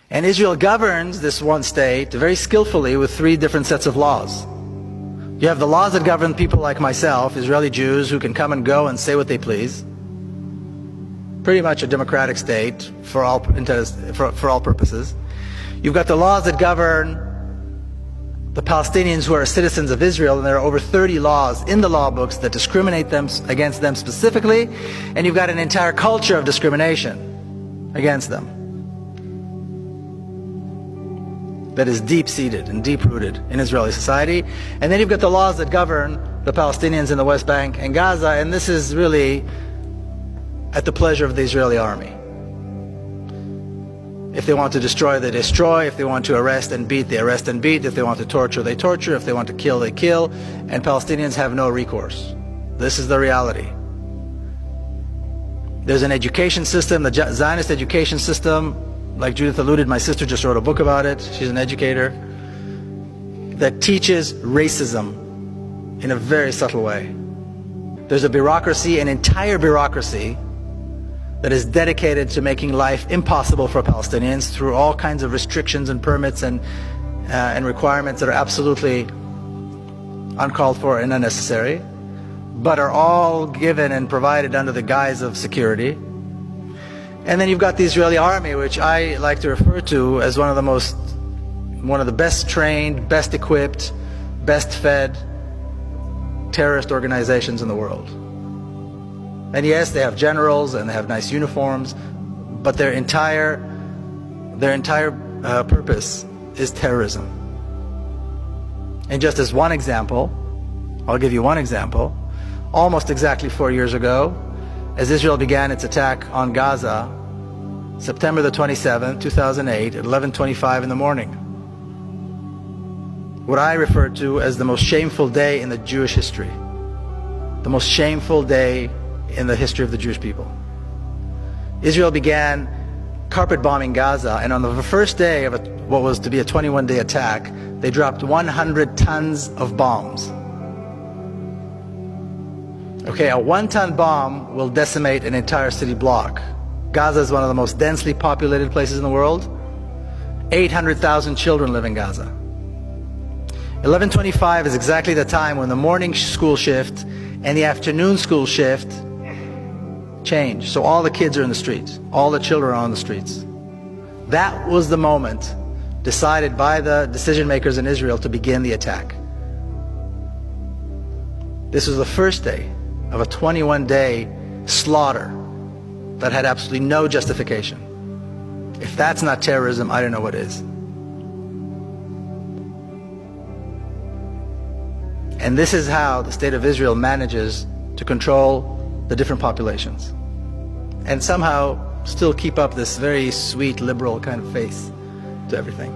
And Israel governs this one state very skillfully with three different sets of laws. You have the laws that govern people like myself, Israeli Jews, who can come and go and say what they please. Pretty much a democratic state for all purposes. You've got the laws that govern the Palestinians who are citizens of Israel, and there are over 30 laws in the law books that discriminate against them specifically, and you've got an entire culture of discrimination against them that is deep-seated and deep-rooted in Israeli society. And then you've got the laws that govern the Palestinians in the West Bank and Gaza, and this is really at the pleasure of the Israeli army. If they want to destroy, they destroy. If they want to arrest and beat, they arrest and beat. If they want to torture, they torture. If they want to kill, they kill. And Palestinians have no recourse. This is the reality. There's an education system, the Zionist education system. Like Judith alluded, my sister just wrote a book about it. She's an educator that teaches racism in a very subtle way. There's a bureaucracy, an entire bureaucracy, that is dedicated to making life impossible for Palestinians through all kinds of restrictions and permits and requirements that are absolutely uncalled for and unnecessary, but are all given and provided under the guise of security. And then you've got the Israeli army, which I like to refer to as one of the best trained, best equipped, best fed terrorist organizations in the world. And yes, they have generals and they have nice uniforms, but their entire purpose is terrorism. And just as one example, I'll give you one example. Almost exactly 4 years ago, as Israel began its attack on Gaza, September the 27th, 2008, at 11:25 in the morning, what I refer to as the most shameful day in the Jewish history, the most shameful day in the history of the Jewish people. Israel began carpet bombing Gaza, and on the first day of what was to be a 21-day attack, they dropped 100 tons of bombs. Okay, a 1-ton bomb will decimate an entire city block. Gaza is one of the most densely populated places in the world. 800,000 children live in Gaza. 11:25 is exactly the time when the morning school shift and the afternoon school shift change. So all the kids are in the streets. All the children are on the streets. That was the moment decided by the decision makers in Israel to begin the attack. This was the first day of a 21-day slaughter that had absolutely no justification. If that's not terrorism, I don't know what is. And this is how the state of Israel manages to control the different populations and somehow still keep up this very sweet liberal kind of face to everything.